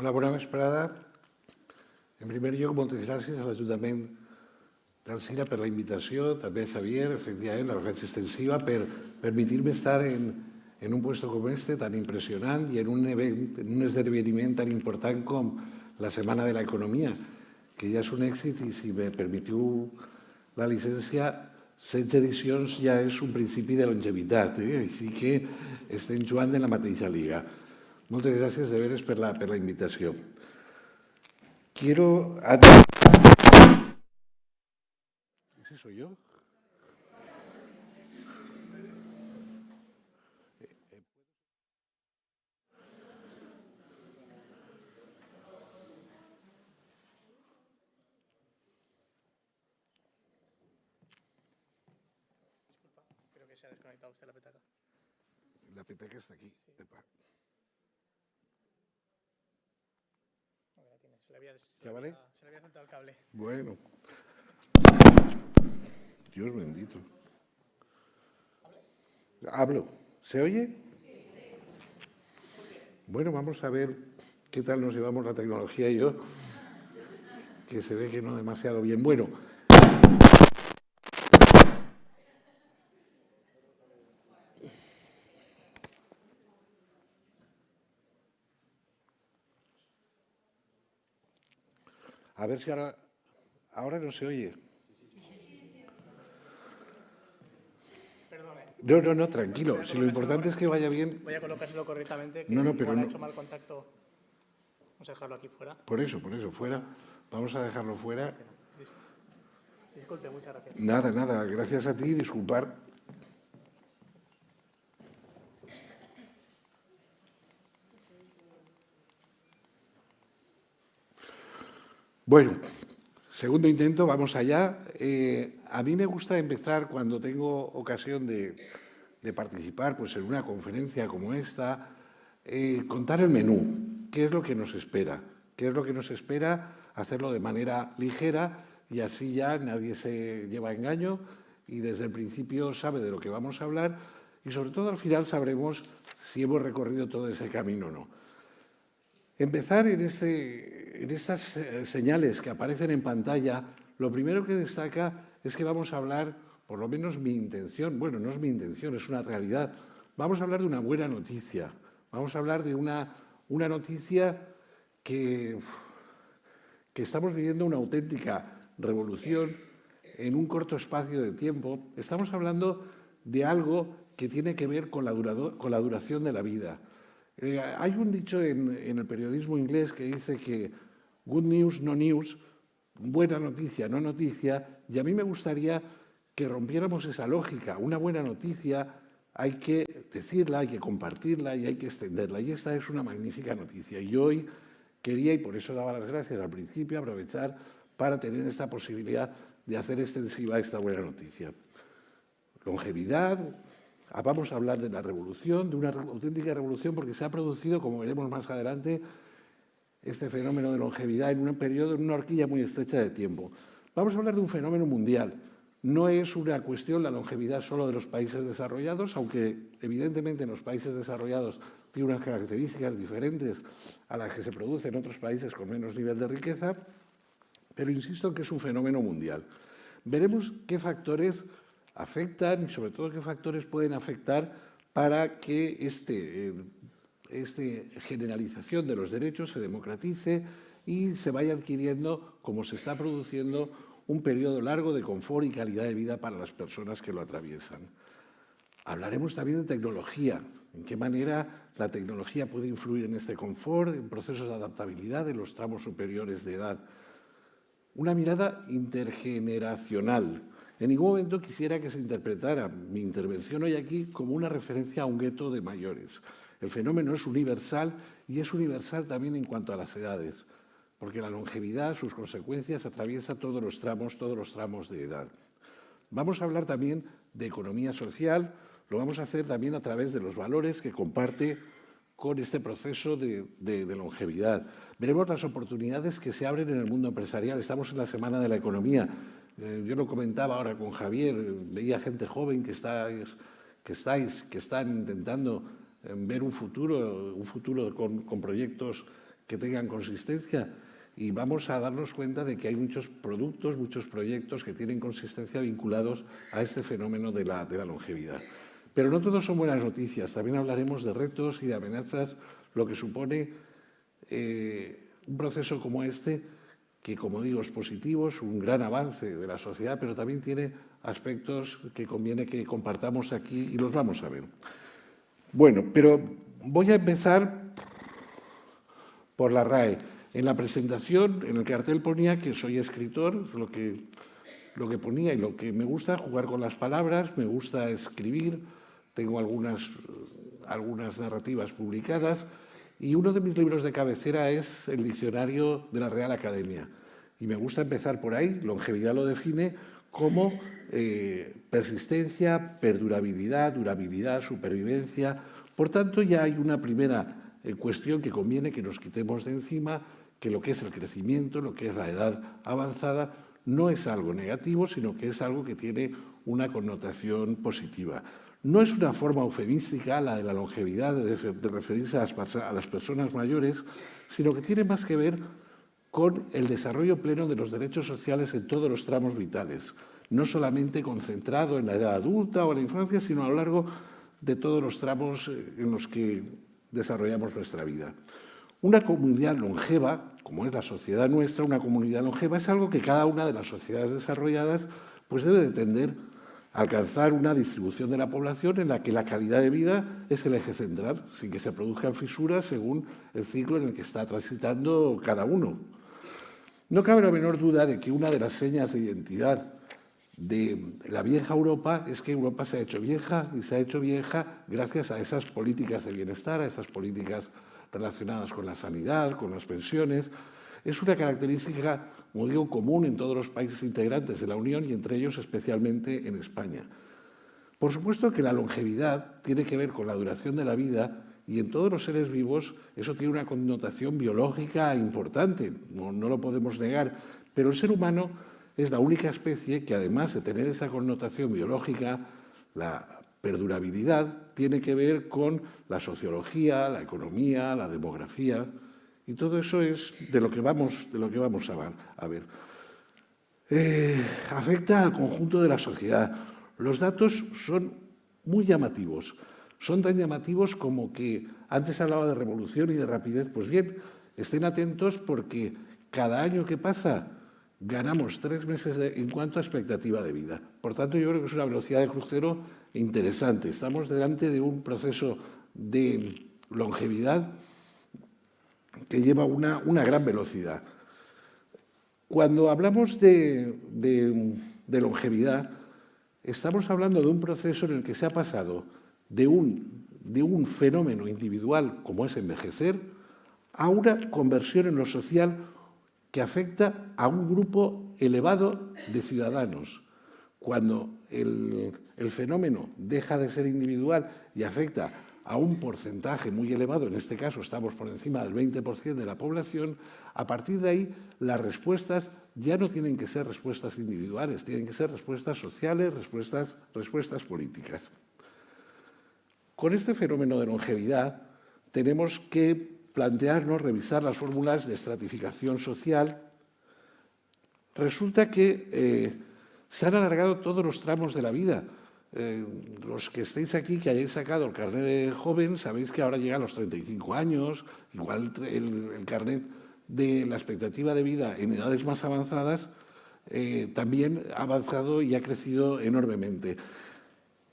Hola, bona vesprada. En primer lloc, moltes gràcies a l'Ajuntament d'Alzira per la invitació, també a Xavier, efectivament, la vacança extensiva, per permetir-me estar en un puesto com este tan impressionant i en un esdeveniment tan important com la Setmana de l'Economia, que ja és un èxit i, si me permetiu la llicència, 16 edicions ja és un principi de longevitat, així que estem jugant en la mateixa liga. Moltes gràcies de veres per la invitació. Quiero... ¿Ese soy yo? Disculpa, creo que se ha desconectado usted la petaca. La petaca está aquí. Sí. No, ya tiene. Se le había saltado el cable. Bueno. Dios bendito. Hablo. ¿Se oye? Bueno, vamos a ver qué tal nos llevamos la tecnología y yo, que se ve que no demasiado bien. Bueno. A ver si ahora no se oye. Perdone. No, tranquilo. Si lo importante es que vaya bien. Voy a colocárselo correctamente, que No, pero igual ha no. hecho mal contacto. Vamos a dejarlo aquí fuera. Por eso, fuera. Vamos a dejarlo fuera. Disculpe, muchas gracias. Nada. Gracias a ti. Disculpar. Bueno, segundo intento, vamos allá. A mí me gusta empezar cuando tengo ocasión de participar pues, en una conferencia como esta, contar el menú, qué es lo que nos espera. ¿Qué es lo que nos espera? Hacerlo de manera ligera y así ya nadie se lleva a engaño y desde el principio sabe de lo que vamos a hablar y sobre todo al final sabremos si hemos recorrido todo ese camino o no. Empezar en estas señales que aparecen en pantalla, lo primero que destaca es que vamos a hablar, por lo menos mi intención, bueno, no es mi intención, es una realidad, vamos a hablar de una buena noticia, vamos a hablar de una noticia que estamos viviendo una auténtica revolución en un corto espacio de tiempo. Estamos hablando de algo que tiene que ver con la duración de la vida. Hay un dicho en el periodismo inglés que dice que good news, no news, buena noticia, no noticia, y a mí me gustaría que rompiéramos esa lógica. Una buena noticia hay que decirla, hay que compartirla y hay que extenderla, y esta es una magnífica noticia. Y hoy quería, y por eso daba las gracias al principio, aprovechar para tener esta posibilidad de hacer extensiva esta buena noticia. Longevidad. Vamos a hablar de la revolución, de una auténtica revolución, porque se ha producido, como veremos más adelante, este fenómeno de longevidad en un periodo, en una horquilla muy estrecha de tiempo. Vamos a hablar de un fenómeno mundial. No es una cuestión la longevidad solo de los países desarrollados, aunque evidentemente en los países desarrollados tiene unas características diferentes a las que se producen en otros países con menos nivel de riqueza, pero insisto en que es un fenómeno mundial. Veremos qué factores afectan y sobre todo qué factores pueden afectar para que esta generalización de los derechos se democratice y se vaya adquiriendo, como se está produciendo, un periodo largo de confort y calidad de vida para las personas que lo atraviesan. Hablaremos también de tecnología, en qué manera la tecnología puede influir en este confort, en procesos de adaptabilidad de los tramos superiores de edad. Una mirada intergeneracional. En ningún momento quisiera que se interpretara mi intervención hoy aquí como una referencia a un gueto de mayores. El fenómeno es universal y es universal también en cuanto a las edades, porque la longevidad, sus consecuencias, atraviesa todos los tramos de edad. Vamos a hablar también de economía social, lo vamos a hacer también a través de los valores que comparte con este proceso de longevidad. Veremos las oportunidades que se abren en el mundo empresarial. Estamos en la Semana de la Economía. Yo lo comentaba ahora con Javier, veía gente joven que están intentando ver un futuro con proyectos que tengan consistencia y vamos a darnos cuenta de que hay muchos productos, muchos proyectos que tienen consistencia vinculados a este fenómeno de la longevidad. Pero no todos son buenas noticias, también hablaremos de retos y de amenazas, lo que supone un proceso como este, que como digo es positivo, es un gran avance de la sociedad, pero también tiene aspectos que conviene que compartamos aquí y los vamos a ver. Bueno, pero voy a empezar por la RAE. En la presentación, en el cartel ponía que soy escritor, lo que ponía y lo que me gusta, jugar con las palabras, me gusta escribir, tengo algunas narrativas publicadas y uno de mis libros de cabecera es el Diccionario de la Real Academia. Y me gusta empezar por ahí, longevidad lo define como persistencia, perdurabilidad, durabilidad, supervivencia. Por tanto, ya hay una primera cuestión que conviene que nos quitemos de encima, que lo que es el crecimiento, lo que es la edad avanzada, no es algo negativo, sino que es algo que tiene una connotación positiva. No es una forma eufemística la de la longevidad de referirse a las personas mayores, sino que tiene más que ver con el desarrollo pleno de los derechos sociales en todos los tramos vitales, no solamente concentrado en la edad adulta o en la infancia, sino a lo largo de todos los tramos en los que desarrollamos nuestra vida. Una comunidad longeva, como es la sociedad nuestra, una comunidad longeva es algo que cada una de las sociedades desarrolladas pues debe de tender a alcanzar una distribución de la población en la que la calidad de vida es el eje central, sin que se produzcan fisuras según el ciclo en el que está transitando cada uno. No cabe la menor duda de que una de las señas de identidad de la vieja Europa es que Europa se ha hecho vieja y se ha hecho vieja gracias a esas políticas de bienestar, a esas políticas relacionadas con la sanidad, con las pensiones. Es una característica, como digo, común en todos los países integrantes de la Unión y entre ellos especialmente en España. Por supuesto que la longevidad tiene que ver con la duración de la vida y en todos los seres vivos eso tiene una connotación biológica importante, no lo podemos negar, pero el ser humano es la única especie que además de tener esa connotación biológica, la perdurabilidad tiene que ver con la sociología, la economía, la demografía, y todo eso es de lo que vamos a ver. Afecta al conjunto de la sociedad. Los datos son muy llamativos. Son tan llamativos como que antes hablaba de revolución y de rapidez. Pues bien, estén atentos porque cada año que pasa ganamos 3 meses en cuanto a expectativa de vida. Por tanto, yo creo que es una velocidad de crucero interesante. Estamos delante de un proceso de longevidad que lleva una gran velocidad. Cuando hablamos de longevidad, estamos hablando de un proceso en el que se ha pasado de un fenómeno individual como es envejecer a una conversión en lo social que afecta a un grupo elevado de ciudadanos. Cuando el fenómeno deja de ser individual y afecta a un porcentaje muy elevado, en este caso estamos por encima del 20% de la población, a partir de ahí las respuestas ya no tienen que ser respuestas individuales, tienen que ser respuestas sociales, respuestas políticas. Con este fenómeno de longevidad tenemos que plantearnos, revisar las fórmulas de estratificación social. Resulta que se han alargado todos los tramos de la vida. Los que estéis aquí, que hayáis sacado el carnet de joven, sabéis que ahora llega a los 35 años, igual el carnet de la expectativa de vida en edades más avanzadas también ha avanzado y ha crecido enormemente.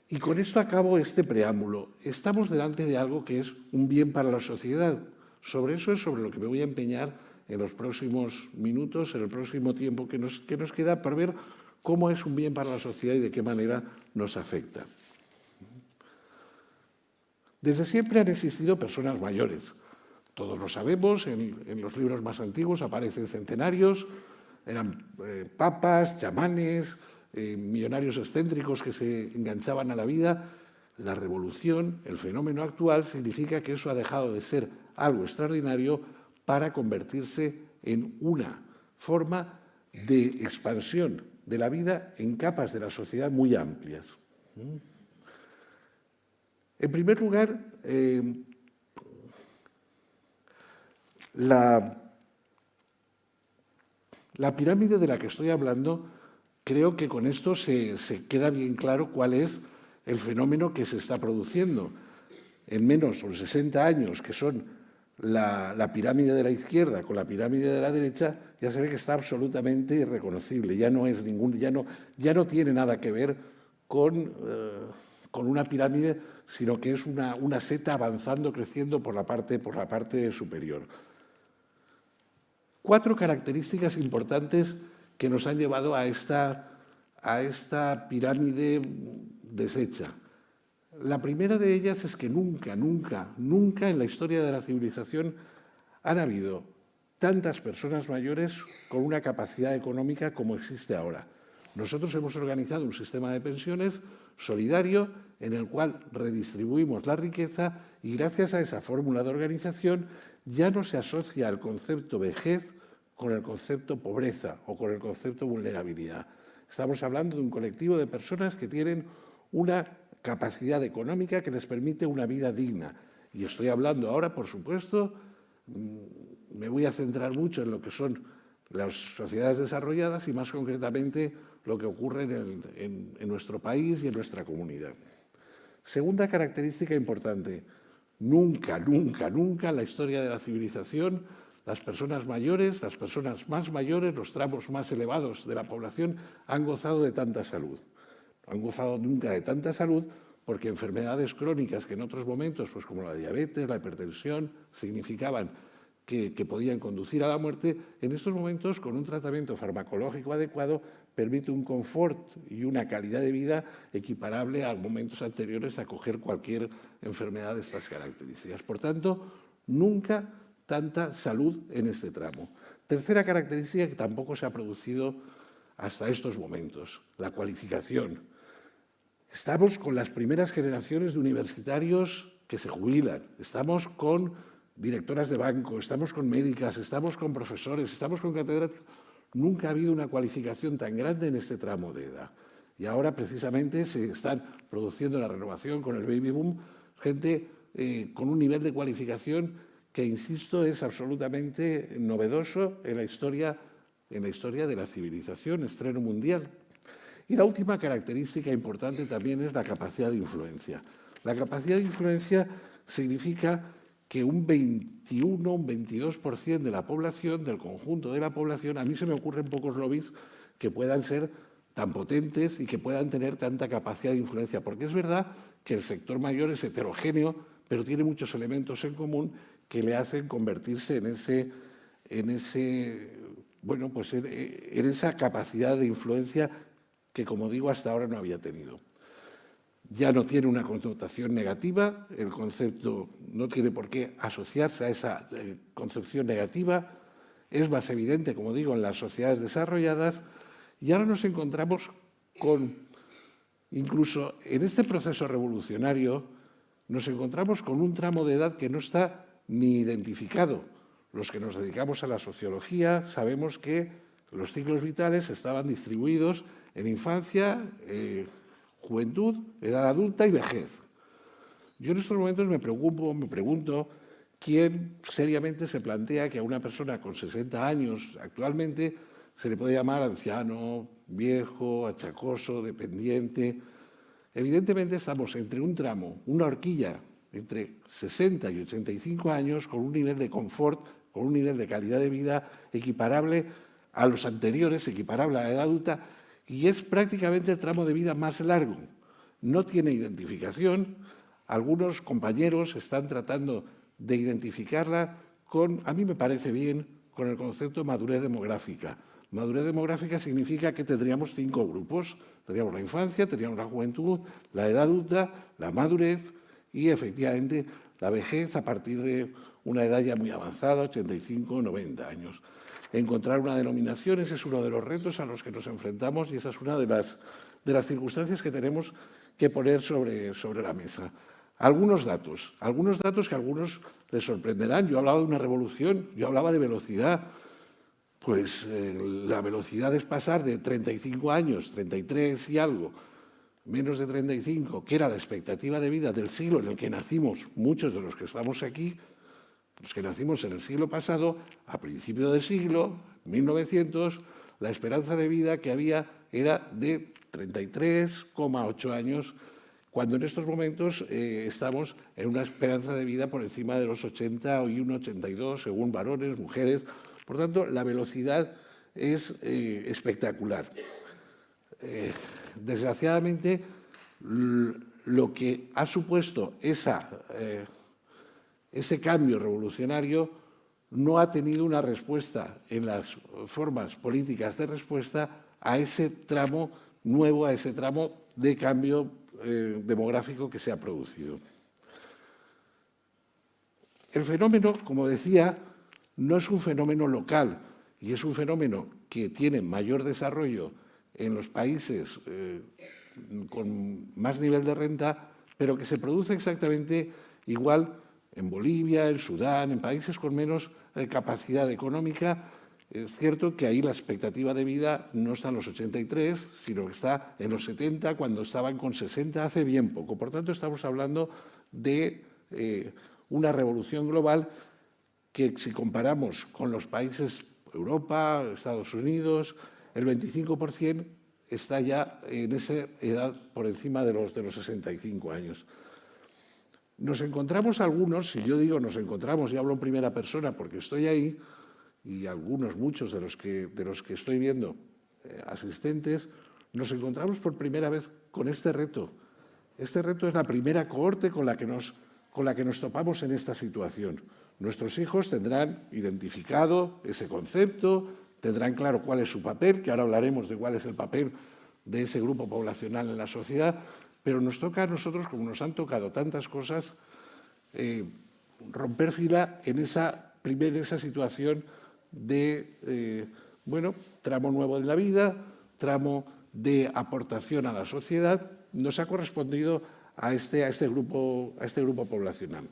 Y con esto acabo este preámbulo. Estamos delante de algo que es un bien para la sociedad. Sobre eso es sobre lo que me voy a empeñar en los próximos minutos, en el próximo tiempo que nos queda, para ver cómo es un bien para la sociedad y de qué manera nos afecta. Desde siempre han existido personas mayores. Todos lo sabemos, en los libros más antiguos aparecen centenarios, eran papas, chamanes, millonarios excéntricos que se enganchaban a la vida. La revolución, el fenómeno actual, significa que eso ha dejado de ser algo extraordinario para convertirse en una forma de expansión de la vida en capas de la sociedad muy amplias. En primer lugar, La pirámide de la que estoy hablando, creo que con esto se queda bien claro cuál es el fenómeno que se está produciendo. En menos de 60 años, que son la pirámide de la izquierda con la pirámide de la derecha, ya se ve que está absolutamente irreconocible. Ya no tiene nada que ver con una pirámide, sino que es una seta avanzando, creciendo por la parte superior. 4 características importantes que nos han llevado a esta pirámide deshecha. La primera de ellas es que nunca en la historia de la civilización han habido tantas personas mayores con una capacidad económica como existe ahora. Nosotros hemos organizado un sistema de pensiones solidario en el cual redistribuimos la riqueza y gracias a esa fórmula de organización ya no se asocia el concepto vejez con el concepto pobreza o con el concepto vulnerabilidad. Estamos hablando de un colectivo de personas que tienen una capacidad económica que les permite una vida digna. Y estoy hablando ahora, por supuesto, me voy a centrar mucho en lo que son las sociedades desarrolladas y más concretamente lo que ocurre en nuestro país y en nuestra comunidad. Segunda característica importante, nunca en la historia de la civilización las personas mayores, las personas más mayores, los tramos más elevados de la población han gozado de tanta salud. No han gozado nunca de tanta salud porque enfermedades crónicas que en otros momentos, pues como la diabetes, la hipertensión, significaban que podían conducir a la muerte, en estos momentos, con un tratamiento farmacológico adecuado, permite un confort y una calidad de vida equiparable a momentos anteriores a coger cualquier enfermedad de estas características. Por tanto, nunca tanta salud en este tramo. Tercera característica que tampoco se ha producido hasta estos momentos, la cualificación. Estamos con las primeras generaciones de universitarios que se jubilan, estamos con directoras de banco, estamos con médicas, estamos con profesores, estamos con catedráticos. Nunca ha habido una cualificación tan grande en este tramo de edad. Y ahora, precisamente, se están produciendo la renovación con el baby boom, gente con un nivel de cualificación que, insisto, es absolutamente novedoso en la historia de la civilización, estreno mundial. Y la última característica importante también es la capacidad de influencia. La capacidad de influencia significa que un 21, un 22% de la población, del conjunto de la población, a mí se me ocurren pocos lobbies que puedan ser tan potentes y que puedan tener tanta capacidad de influencia, porque es verdad que el sector mayor es heterogéneo, pero tiene muchos elementos en común que le hacen convertirse en esa capacidad de influencia que, como digo, hasta ahora no había tenido. Ya no tiene una connotación negativa, el concepto no tiene por qué asociarse a esa concepción negativa, es más evidente, como digo, en las sociedades desarrolladas, y ahora nos encontramos con, incluso en este proceso revolucionario, nos encontramos con un tramo de edad que no está ni identificado. Los que nos dedicamos a la sociología sabemos que los ciclos vitales estaban distribuidos en infancia, juventud, edad adulta y vejez. Yo en estos momentos me pregunto, ¿quién seriamente se plantea que a una persona con 60 años actualmente se le puede llamar anciano, viejo, achacoso, dependiente? Evidentemente estamos entre un tramo, una horquilla, entre 60 y 85 años, con un nivel de confort, con un nivel de calidad de vida equiparable a los anteriores, equiparable a la edad adulta, y es prácticamente el tramo de vida más largo. No tiene identificación. Algunos compañeros están tratando de identificarla con, a mí me parece bien, con el concepto de madurez demográfica. Madurez demográfica significa que tendríamos 5 grupos. Tendríamos la infancia, tendríamos la juventud, la edad adulta, la madurez y, efectivamente, la vejez a partir de una edad ya muy avanzada, 85 o 90 años. Encontrar una denominación, ese es uno de los retos a los que nos enfrentamos y esa es una de las circunstancias que tenemos que poner sobre la mesa. Algunos datos que a algunos les sorprenderán. Yo hablaba de una revolución, yo hablaba de velocidad. Pues la velocidad es pasar de 35 años, 33 y algo, menos de 35, que era la expectativa de vida del siglo en el que nacimos muchos de los que estamos aquí, los que nacimos en el siglo pasado, a principio del siglo, 1900, la esperanza de vida que había era de 33,8 años, cuando en estos momentos estamos en una esperanza de vida por encima de los 81, 82, según varones, mujeres. Por tanto, la velocidad es espectacular. Desgraciadamente, lo que ha supuesto ese cambio revolucionario no ha tenido una respuesta en las formas políticas de respuesta a ese tramo nuevo, a ese tramo de cambio demográfico que se ha producido. El fenómeno, como decía, no es un fenómeno local y es un fenómeno que tiene mayor desarrollo en los países con más nivel de renta, pero que se produce exactamente igual en Bolivia, en Sudán, en países con menos capacidad económica. Es cierto que ahí la expectativa de vida no está en los 83, sino que está en los 70, cuando estaban con 60 hace bien poco. Por tanto, estamos hablando de una revolución global que, si comparamos con los países Europa, Estados Unidos, el 25% está ya en esa edad por encima de los 65 años. Nos encontramos algunos, si yo digo nos encontramos, y hablo en primera persona porque estoy ahí, y muchos de los que estoy viendo asistentes, nos encontramos por primera vez con este reto. Este reto es la primera cohorte con la que nos topamos en esta situación. Nuestros hijos tendrán identificado ese concepto, tendrán claro cuál es su papel, que ahora hablaremos de cuál es el papel de ese grupo poblacional en la sociedad, pero nos toca a nosotros, como nos han tocado tantas cosas, romper fila en esa situación de, tramo nuevo de la vida, tramo de aportación a la sociedad. Nos ha correspondido a este grupo poblacional.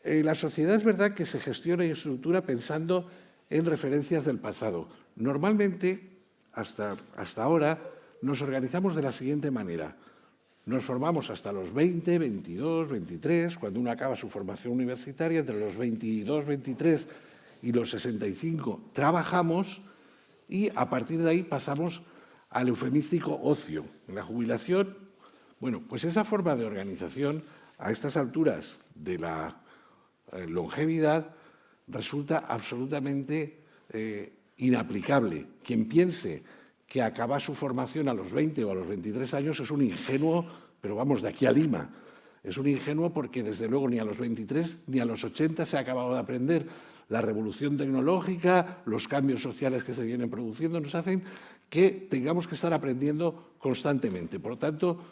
La sociedad es verdad que se gestiona y estructura pensando en referencias del pasado. Normalmente, hasta ahora, nos organizamos de la siguiente manera. Nos formamos hasta los 20, 22, 23, cuando uno acaba su formación universitaria, entre los 22, 23 y los 65 trabajamos y a partir de ahí pasamos al eufemístico ocio. En la jubilación, pues esa forma de organización a estas alturas de la longevidad resulta absolutamente inaplicable. Quien piense que acaba su formación a los 20 o a los 23 años es un ingenuo, pero vamos, de aquí a Lima. Es un ingenuo porque, desde luego, ni a los 23 ni a los 80 se ha acabado de aprender. La revolución tecnológica, los cambios sociales que se vienen produciendo nos hacen que tengamos que estar aprendiendo constantemente. Por lo tanto,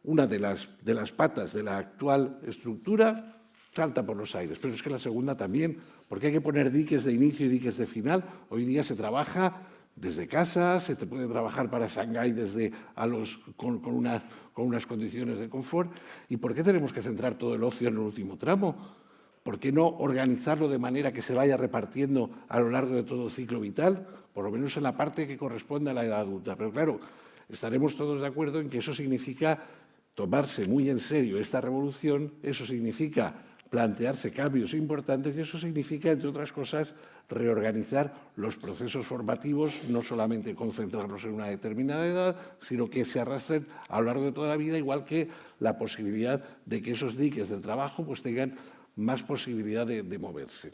una de las patas de la actual estructura salta por los aires, pero es que la segunda también, porque hay que poner diques de inicio y diques de final. Hoy día se trabaja desde casa, se puede trabajar para Shanghái con unas condiciones de confort. ¿Y por qué tenemos que centrar todo el ocio en el último tramo? ¿Por qué no organizarlo de manera que se vaya repartiendo a lo largo de todo el ciclo vital? Por lo menos en la parte que corresponde a la edad adulta. Pero claro, estaremos todos de acuerdo en que eso significa tomarse muy en serio esta revolución, eso significa plantearse cambios importantes y eso significa, entre otras cosas, reorganizar los procesos formativos, no solamente concentrarlos en una determinada edad, sino que se arrastren a lo largo de toda la vida, igual que la posibilidad de que esos diques del trabajo pues tengan más posibilidad de moverse.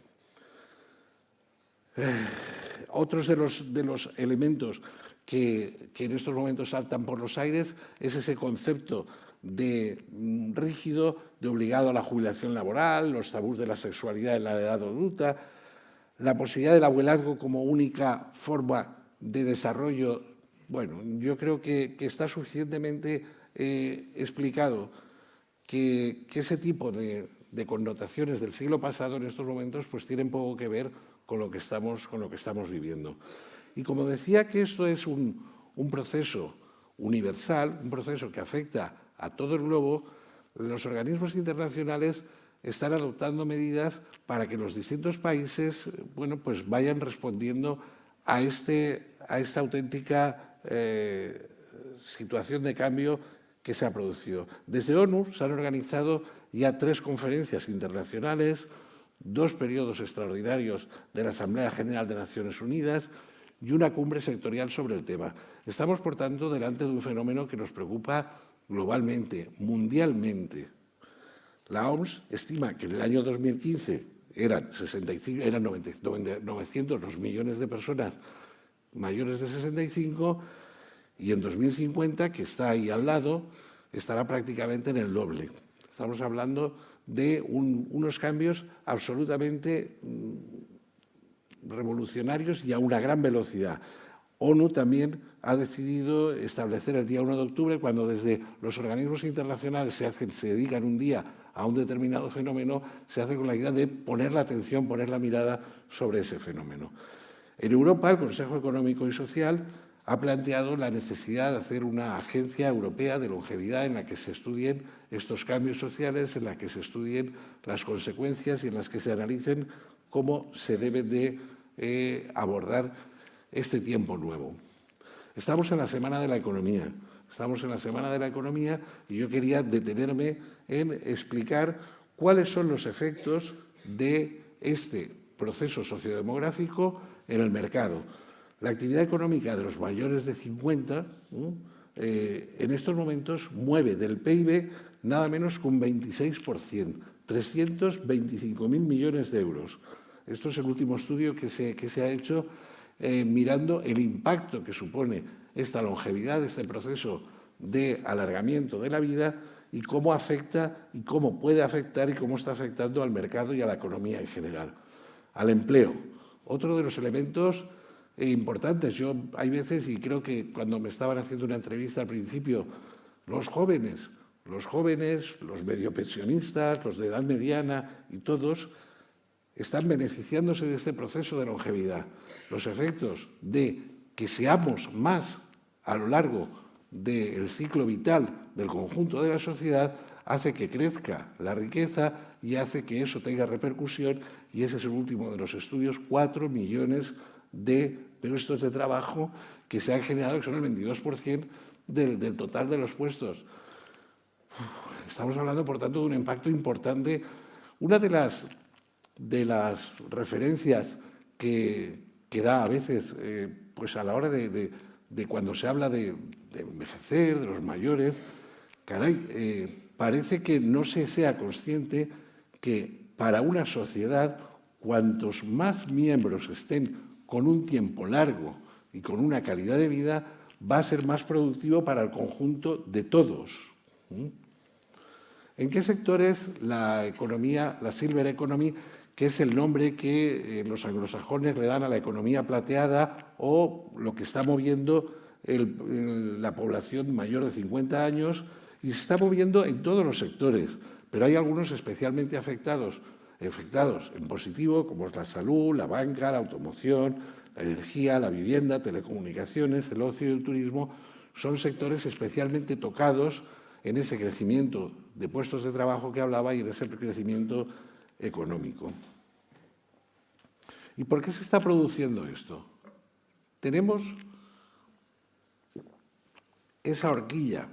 Otros de los elementos que en estos momentos saltan por los aires es ese concepto de rígido, de obligado a la jubilación laboral, los tabús de la sexualidad en la edad adulta, la posibilidad del abuelazgo como única forma de desarrollo. Bueno, yo creo que está suficientemente explicado que ese tipo de connotaciones del siglo pasado en estos momentos pues tienen poco que ver con lo que estamos viviendo. Y como decía que esto es un proceso universal, un proceso que afecta a todo el globo, los organismos internacionales están adoptando medidas para que los distintos países pues vayan respondiendo a esta auténtica situación de cambio que se ha producido. Desde ONU se han organizado ya 3 conferencias internacionales, 2 periodos extraordinarios de la Asamblea General de Naciones Unidas y una cumbre sectorial sobre el tema. Estamos, por tanto, delante de un fenómeno que nos preocupa globalmente, mundialmente. La OMS estima que en el año 2015 eran 900 los millones de personas mayores de 65 y en 2050, que está ahí al lado, estará prácticamente en el doble. Estamos hablando de unos cambios absolutamente revolucionarios y a una gran velocidad. ONU también ha decidido establecer el día 1 de octubre, cuando desde los organismos internacionales se dedican un día a un determinado fenómeno, se hace con la idea de poner la atención, poner la mirada sobre ese fenómeno. En Europa, el Consejo Económico y Social ha planteado la necesidad de hacer una agencia europea de longevidad en la que se estudien estos cambios sociales, en la que se estudien las consecuencias y en las que se analicen cómo se debe de abordar este tiempo nuevo. Estamos en la Semana de la Economía. Y yo quería detenerme en explicar cuáles son los efectos de este proceso sociodemográfico en el mercado. La actividad económica de los mayores de 50 en estos momentos mueve del PIB nada menos que un 26%, 325.000 millones de euros. Esto es el último estudio que se ha hecho mirando el impacto que supone esta longevidad, este proceso de alargamiento de la vida y cómo afecta y cómo puede afectar y cómo está afectando al mercado y a la economía en general. Al empleo, otro de los elementos importantes. Hay veces, y creo que cuando me estaban haciendo una entrevista al principio, los jóvenes, los medio pensionistas, los de edad mediana y todos están beneficiándose de este proceso de longevidad. Los efectos de que seamos más a lo largo del ciclo vital del conjunto de la sociedad hace que crezca la riqueza y hace que eso tenga repercusión, y ese es el último de los estudios, 4 millones de puestos de trabajo que se han generado, que son el 22% del total de los puestos. Estamos hablando, por tanto, de un impacto importante. Una de las referencias que da a veces pues a la hora de cuando se habla de envejecer, de los mayores, parece que no se sea consciente que para una sociedad, cuantos más miembros estén con un tiempo largo y con una calidad de vida, va a ser más productivo para el conjunto de todos. ¿En qué sectores la economía, la Silver Economy, que es el nombre que los anglosajones le dan a la economía plateada o lo que está moviendo la población mayor de 50 años, y se está moviendo en todos los sectores, pero hay algunos especialmente afectados en positivo, como es la salud, la banca, la automoción, la energía, la vivienda, telecomunicaciones, el ocio y el turismo? Son sectores especialmente tocados en ese crecimiento de puestos de trabajo que hablaba y en ese crecimiento económico. ¿Y por qué se está produciendo esto? Tenemos esa horquilla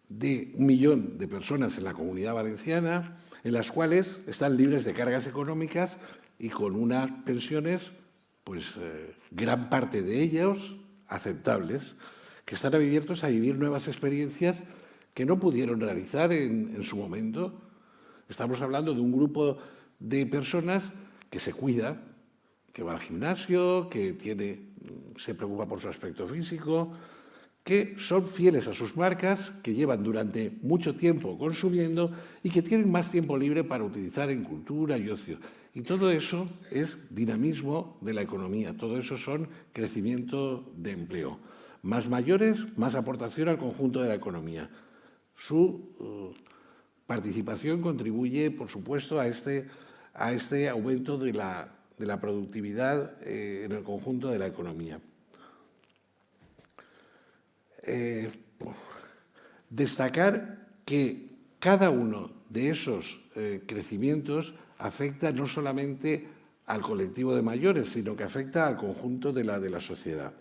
de 1 millón de personas en la Comunidad Valenciana, en las cuales están libres de cargas económicas y con unas pensiones, pues gran parte de ellos aceptables, que están abiertos a vivir nuevas experiencias que no pudieron realizar en su momento. Estamos hablando de un grupo de personas que se cuida, que va al gimnasio, que se preocupa por su aspecto físico, que son fieles a sus marcas, que llevan durante mucho tiempo consumiendo y que tienen más tiempo libre para utilizar en cultura y ocio. Y todo eso es dinamismo de la economía, todo eso son crecimiento de empleo. Más mayores, más aportación al conjunto de la economía. Su participación contribuye, por supuesto, a este aumento de la productividad en el conjunto de la economía. Destacar que cada uno de esos crecimientos afecta no solamente al colectivo de mayores, sino que afecta al conjunto de la sociedad.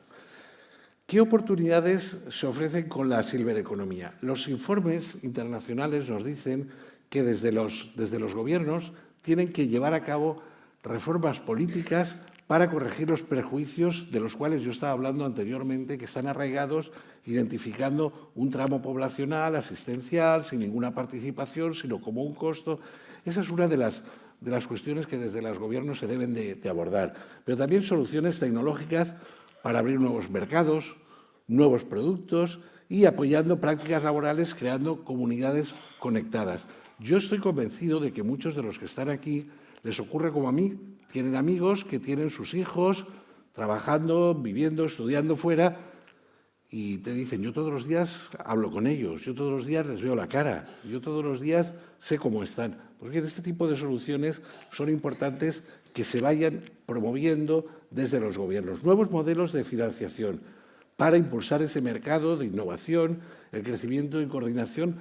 ¿Qué oportunidades se ofrecen con la Silver Economía? Los informes internacionales nos dicen que desde los gobiernos tienen que llevar a cabo reformas políticas para corregir los prejuicios de los cuales yo estaba hablando anteriormente, que están arraigados, identificando un tramo poblacional, asistencial, sin ninguna participación, sino como un costo. Esa es una de las cuestiones que desde los gobiernos se deben de abordar. Pero también soluciones tecnológicas para abrir nuevos mercados, nuevos productos y apoyando prácticas laborales, creando comunidades conectadas. Yo estoy convencido de que muchos de los que están aquí les ocurre como a mí, tienen amigos que tienen sus hijos trabajando, viviendo, estudiando fuera y te dicen, yo todos los días hablo con ellos, yo todos los días les veo la cara, yo todos los días sé cómo están. Porque este tipo de soluciones son importantes que se vayan promoviendo desde los gobiernos. Nuevos modelos de financiación para impulsar ese mercado de innovación, el crecimiento y coordinación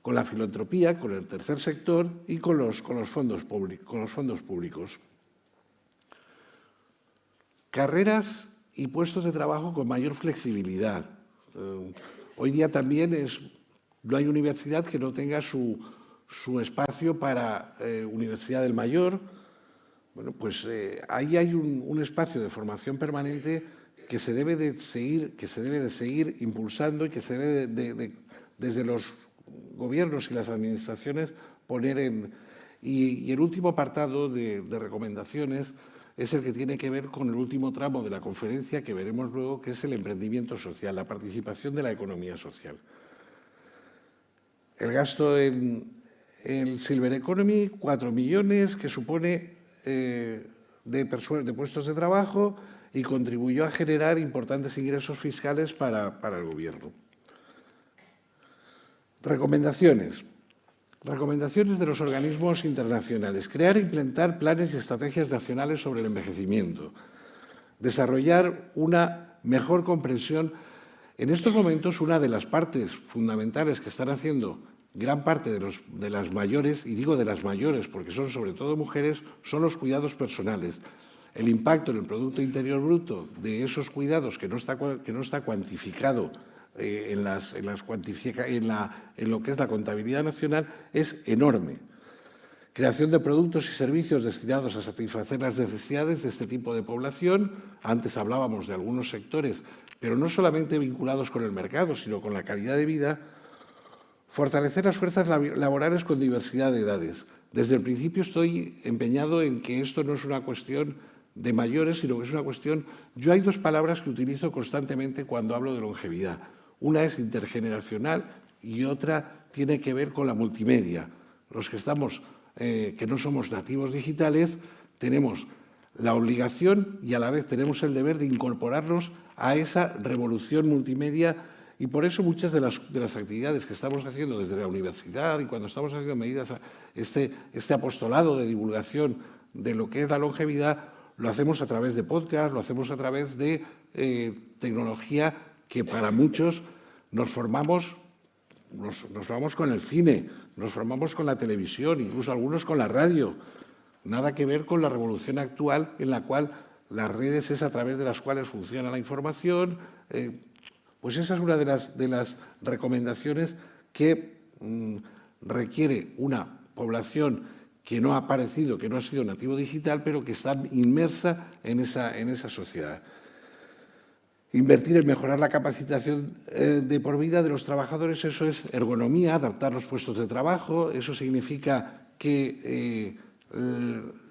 con la filantropía, con el tercer sector y con los fondos públicos. Carreras y puestos de trabajo con mayor flexibilidad. Hoy día también no hay universidad que no tenga su espacio para Universidad del Mayor. Bueno, pues ahí hay un espacio de formación permanente que se debe de seguir impulsando y que se debe desde los gobiernos y las administraciones poner en... Y el último apartado de recomendaciones es el que tiene que ver con el último tramo de la conferencia que veremos luego, que es el emprendimiento social, la participación de la economía social. El gasto en Silver Economy, 4 millones, que supone de puestos de trabajo y contribuyó a generar importantes ingresos fiscales para el gobierno. Recomendaciones. Recomendaciones de los organismos internacionales. Crear e implementar planes y estrategias nacionales sobre el envejecimiento. Desarrollar una mejor comprensión. En estos momentos, una de las partes fundamentales que están haciendo gran parte de las mayores, y digo de las mayores porque son sobre todo mujeres, son los cuidados personales. El impacto en el Producto Interior Bruto de esos cuidados que no está cuantificado en lo que es la contabilidad nacional es enorme. Creación de productos y servicios destinados a satisfacer las necesidades de este tipo de población. Antes hablábamos de algunos sectores, pero no solamente vinculados con el mercado, sino con la calidad de vida. Fortalecer las fuerzas laborales con diversidad de edades. Desde el principio estoy empeñado en que esto no es una cuestión de mayores, sino que es una cuestión... Yo hay dos palabras que utilizo constantemente cuando hablo de longevidad. Una es intergeneracional y otra tiene que ver con la multimedia. Los que no somos nativos digitales, tenemos la obligación y a la vez tenemos el deber de incorporarnos a esa revolución multimedia y por eso muchas de las actividades que estamos haciendo desde la universidad y cuando estamos haciendo medidas, este apostolado de divulgación de lo que es la longevidad, lo hacemos a través de podcast, lo hacemos a través de tecnología que para muchos nos formamos con el cine, nos formamos con la televisión, incluso algunos con la radio. Nada que ver con la revolución actual en la cual las redes es a través de las cuales funciona la información. Pues esa es una de las recomendaciones que requiere una población que no ha aparecido, que no ha sido nativo digital, pero que está inmersa en esa sociedad. Invertir en mejorar la capacitación de por vida de los trabajadores, eso es ergonomía, adaptar los puestos de trabajo, eso significa que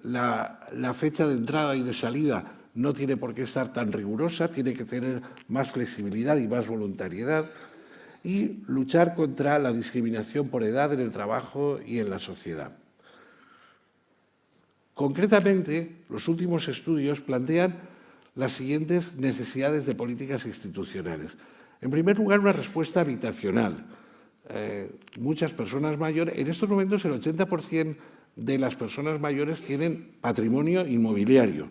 la fecha de entrada y de salida no tiene por qué estar tan rigurosa, tiene que tener más flexibilidad y más voluntariedad y luchar contra la discriminación por edad en el trabajo y en la sociedad. Concretamente, los últimos estudios plantean las siguientes necesidades de políticas institucionales. En primer lugar, una respuesta habitacional. Muchas personas mayores, en estos momentos el 80% de las personas mayores tienen patrimonio inmobiliario.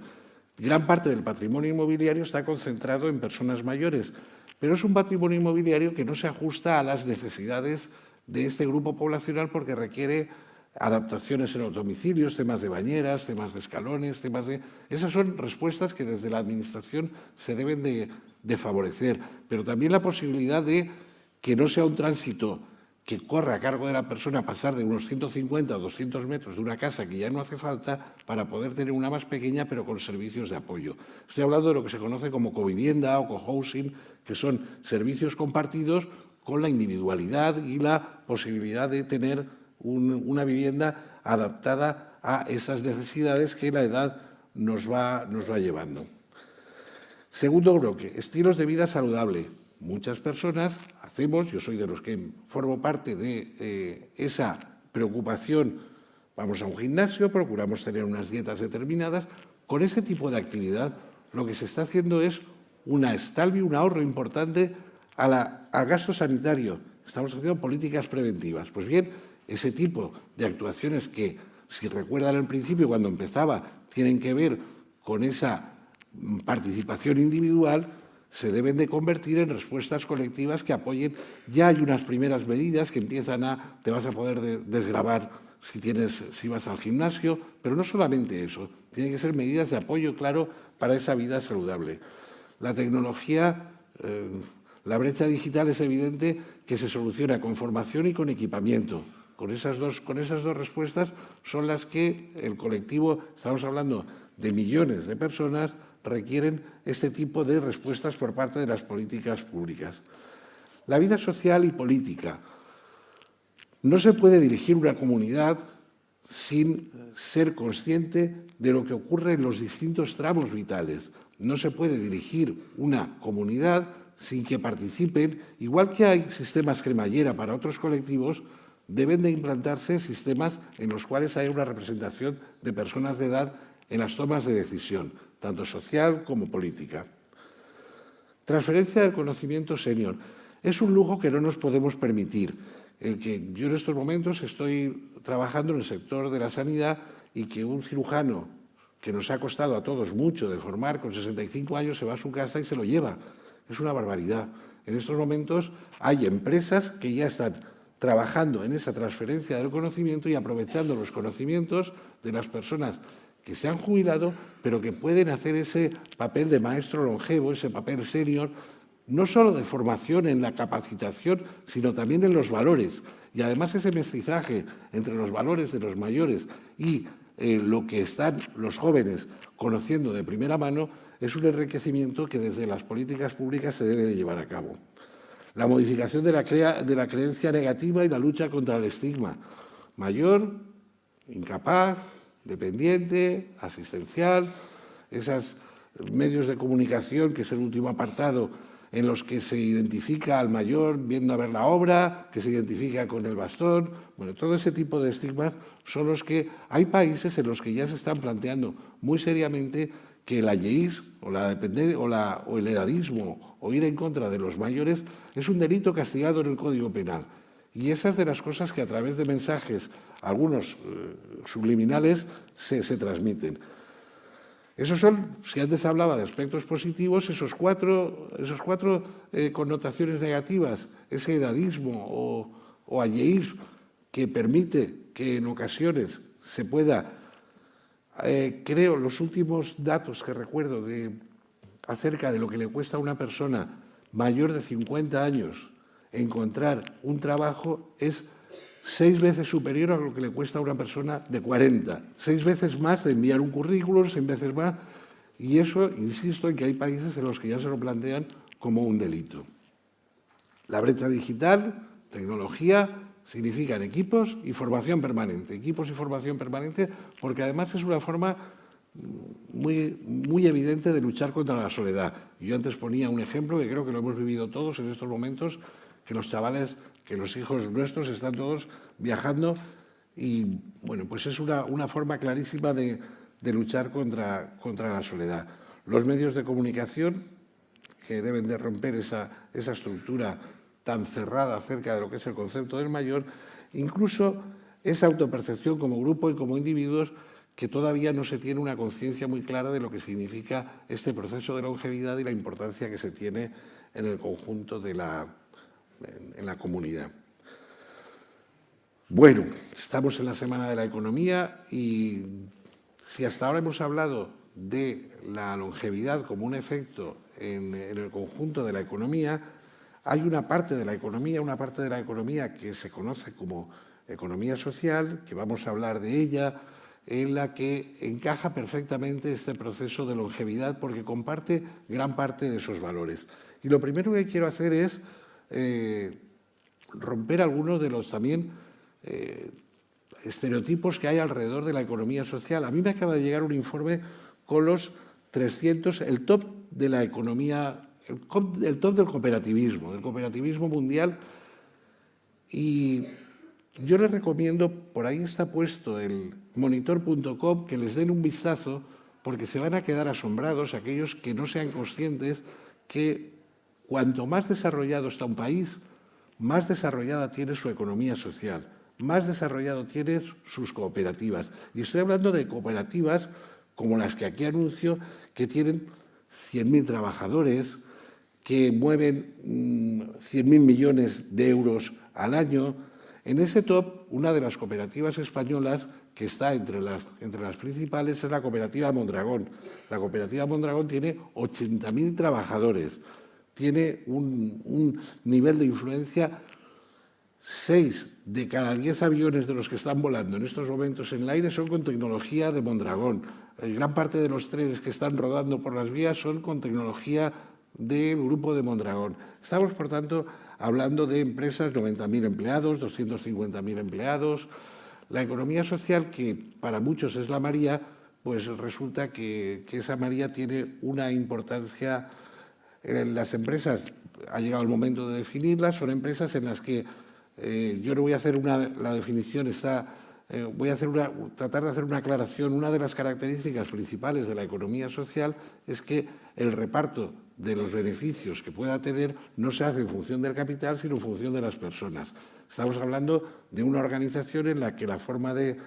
Gran parte del patrimonio inmobiliario está concentrado en personas mayores, pero es un patrimonio inmobiliario que no se ajusta a las necesidades de este grupo poblacional porque requiere adaptaciones en los domicilios, temas de bañeras, temas de escalones, Esas son respuestas que desde la Administración se deben de de favorecer, pero también la posibilidad de que no sea un tránsito que corra a cargo de la persona pasar de unos 150 o 200 metros de una casa que ya no hace falta para poder tener una más pequeña pero con servicios de apoyo. Estoy hablando de lo que se conoce como covivienda o cohousing, que son servicios compartidos con la individualidad y la posibilidad de tener una vivienda adaptada a esas necesidades que la edad nos va llevando. Segundo bloque, estilos de vida saludable. Muchas personas hacemos, yo soy de los que formo parte de esa preocupación, vamos a un gimnasio, procuramos tener unas dietas determinadas. Con ese tipo de actividad lo que se está haciendo es un ahorro importante al gasto sanitario. Estamos haciendo políticas preventivas. Pues bien, ese tipo de actuaciones que, si recuerdan al principio, cuando empezaba, tienen que ver con esa participación individual, se deben de convertir en respuestas colectivas que apoyen. Ya hay unas primeras medidas que empiezan te vas a poder desgravar si vas al gimnasio, pero no solamente eso, tienen que ser medidas de apoyo claro para esa vida saludable. La tecnología, la brecha digital es evidente que se soluciona con formación y con equipamiento. Con esas dos respuestas son las que el colectivo, estamos hablando de millones de personas, requieren este tipo de respuestas por parte de las políticas públicas. La vida social y política. No se puede dirigir una comunidad sin ser consciente de lo que ocurre en los distintos tramos vitales. No se puede dirigir una comunidad sin que participen, igual que hay sistemas cremallera para otros colectivos, deben de implantarse sistemas en los cuales haya una representación de personas de edad en las tomas de decisión, tanto social como política. Transferencia del conocimiento senior. Es un lujo que no nos podemos permitir. El que yo en estos momentos estoy trabajando en el sector de la sanidad y que un cirujano que nos ha costado a todos mucho de formar, con 65 años se va a su casa y se lo lleva. Es una barbaridad. En estos momentos hay empresas que ya están trabajando en esa transferencia del conocimiento y aprovechando los conocimientos de las personas que se han jubilado, pero que pueden hacer ese papel de maestro longevo, ese papel senior, no solo de formación en la capacitación, sino también en los valores. Y además ese mestizaje entre los valores de los mayores y lo que están los jóvenes conociendo de primera mano es un enriquecimiento que desde las políticas públicas se debe de llevar a cabo. La modificación de la creencia negativa y la lucha contra el estigma. Mayor, incapaz, dependiente, asistencial, esos medios de comunicación, que es el último apartado, en los que se identifica al mayor viendo a ver la obra, que se identifica con el bastón. Bueno, todo ese tipo de estigmas son los que hay países en los que ya se están planteando muy seriamente que el ayeísmo o el edadismo o ir en contra de los mayores es un delito castigado en el Código Penal. Y esas de las cosas que a través de mensajes, algunos subliminales, se transmiten. Esos son, si antes hablaba de aspectos positivos, esos cuatro connotaciones negativas, ese edadismo o ayeísmo que permite que en ocasiones se pueda, creo, los últimos datos que recuerdo acerca de lo que le cuesta a una persona mayor de 50 años encontrar un trabajo es 6 veces superior a lo que le cuesta a una persona de 40. 6 veces más de enviar un currículum, 6 veces más. Y eso, insisto, en que hay países en los que ya se lo plantean como un delito. La brecha digital, tecnología, significan equipos y formación permanente. Equipos y formación permanente, porque además es una forma muy evidente de luchar contra la soledad. Yo antes ponía un ejemplo que creo que lo hemos vivido todos en estos momentos, que los chavales, que los hijos nuestros están todos viajando y, bueno, pues es una forma clarísima de luchar contra la soledad. Los medios de comunicación, que deben de romper esa estructura tan cerrada acerca de lo que es el concepto del mayor, incluso esa autopercepción como grupo y como individuos que todavía no se tiene una conciencia muy clara de lo que significa este proceso de longevidad y la importancia que se tiene en el conjunto de en la comunidad. Bueno, estamos en la Semana de la Economía y si hasta ahora hemos hablado de la longevidad como un efecto en el conjunto de la economía, hay una parte de la economía que se conoce como economía social, que vamos a hablar de ella, en la que encaja perfectamente este proceso de longevidad porque comparte gran parte de esos valores. Y lo primero que quiero hacer es romper algunos de los también estereotipos que hay alrededor de la economía social. A mí me acaba de llegar un informe con los 300, el top de la economía, el top del cooperativismo mundial, y yo les recomiendo, por ahí está puesto el monitor.com, que les den un vistazo porque se van a quedar asombrados aquellos que no sean conscientes que cuanto más desarrollado está un país, más desarrollada tiene su economía social, más desarrollado tiene sus cooperativas. Y estoy hablando de cooperativas como las que aquí anuncio, que tienen 100.000 trabajadores, que mueven 100.000 millones de euros al año. En ese top, una de las cooperativas españolas que está entre las principales es la cooperativa Mondragón. La cooperativa Mondragón tiene 80.000 trabajadores, tiene un nivel de influencia. 6 de cada 10 aviones de los que están volando en estos momentos en el aire son con tecnología de Mondragón. Gran parte de los trenes que están rodando por las vías son con tecnología del grupo de Mondragón. Estamos, por tanto, hablando de empresas, 90.000 empleados, 250.000 empleados. La economía social, que para muchos es la María, pues resulta que esa María tiene una importancia. Las empresas, ha llegado el momento de definirlas, son empresas en las que yo no voy a hacer la definición, voy a tratar de hacer una aclaración. Una de las características principales de la economía social es que el reparto de los beneficios que pueda tener no se hace en función del capital, sino en función de las personas. Estamos hablando de una organización en la que la forma de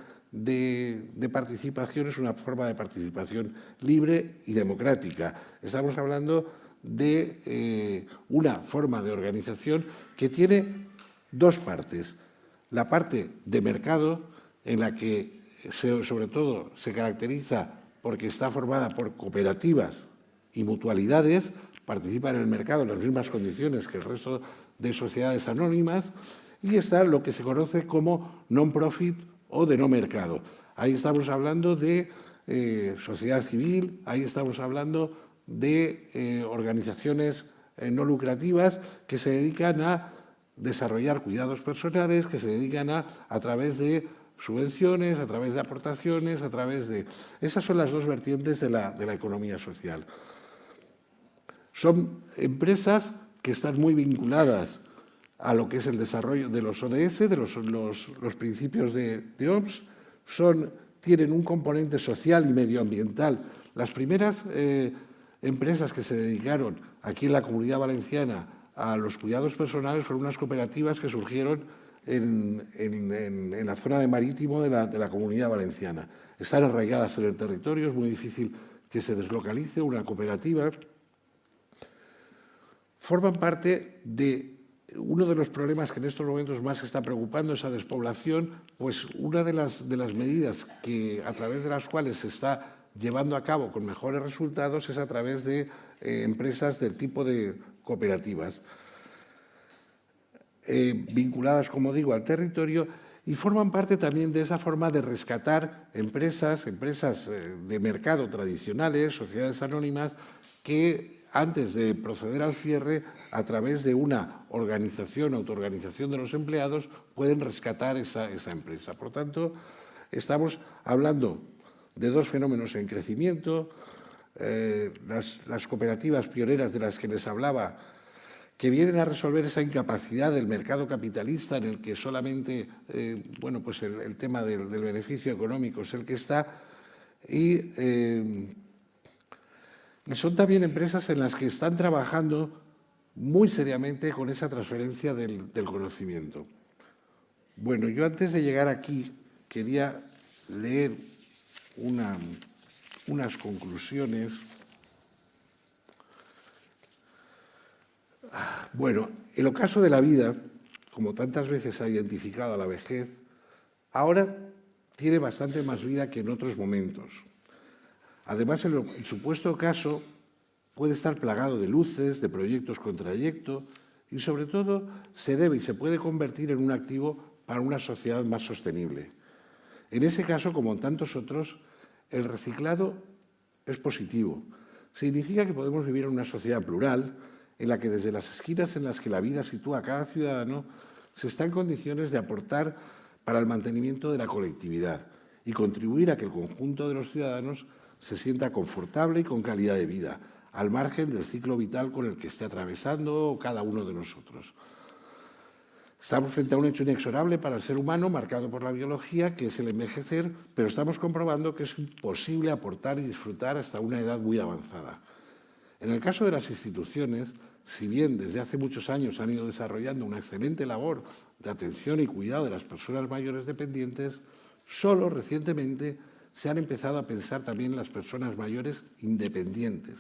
participación es una forma de participación libre y democrática. Estamos hablando de una forma de organización que tiene dos partes. La parte de mercado, en la que sobre todo se caracteriza porque está formada por cooperativas y mutualidades, participa en el mercado en las mismas condiciones que el resto de sociedades anónimas, y está lo que se conoce como non-profit o de no mercado. Ahí estamos hablando de sociedad civil, ahí estamos hablando de organizaciones no lucrativas que se dedican a desarrollar cuidados personales, que se dedican a través de subvenciones, a través de aportaciones, a través de... Esas son las dos vertientes de la economía social. Son empresas que están muy vinculadas a lo que es el desarrollo de los ODS, de los principios de OMS, tienen un componente social y medioambiental. Las primeras empresas que se dedicaron aquí en la Comunidad Valenciana a los cuidados personales fueron unas cooperativas que surgieron en la zona de marítimo de la Comunidad Valenciana. Están arraigadas en el territorio, es muy difícil que se deslocalice una cooperativa. Forman parte de uno de los problemas que en estos momentos más se está preocupando, esa despoblación. Pues una de las medidas a través de las cuales se está llevando a cabo con mejores resultados es a través de empresas del tipo de cooperativas, vinculadas, como digo, al territorio, y forman parte también de esa forma de rescatar empresas de mercado tradicionales, sociedades anónimas, que antes de proceder al cierre, a través de una autoorganización de los empleados, pueden rescatar esa empresa. Por tanto, estamos hablando de dos fenómenos en crecimiento. Las cooperativas pioneras de las que les hablaba, que vienen a resolver esa incapacidad del mercado capitalista en el que solamente pues el tema del beneficio económico es el que está, y son también empresas en las que están trabajando muy seriamente con esa transferencia del conocimiento. Bueno, yo antes de llegar aquí quería leer unas conclusiones. Bueno, el ocaso de la vida, como tantas veces ha identificado a la vejez, ahora tiene bastante más vida que en otros momentos. Además, el supuesto ocaso puede estar plagado de luces, de proyectos con trayecto y, sobre todo, se debe y se puede convertir en un activo para una sociedad más sostenible. En ese caso, como en tantos otros, el reciclado es positivo. Significa que podemos vivir en una sociedad plural en la que desde las esquinas en las que la vida sitúa a cada ciudadano se está en condiciones de aportar para el mantenimiento de la colectividad y contribuir a que el conjunto de los ciudadanos se sienta confortable y con calidad de vida, al margen del ciclo vital con el que esté atravesando cada uno de nosotros. Estamos frente a un hecho inexorable para el ser humano, marcado por la biología, que es el envejecer, pero estamos comprobando que es imposible aportar y disfrutar hasta una edad muy avanzada. En el caso de las instituciones, si bien desde hace muchos años han ido desarrollando una excelente labor de atención y cuidado de las personas mayores dependientes, solo recientemente se han empezado a pensar también en las personas mayores independientes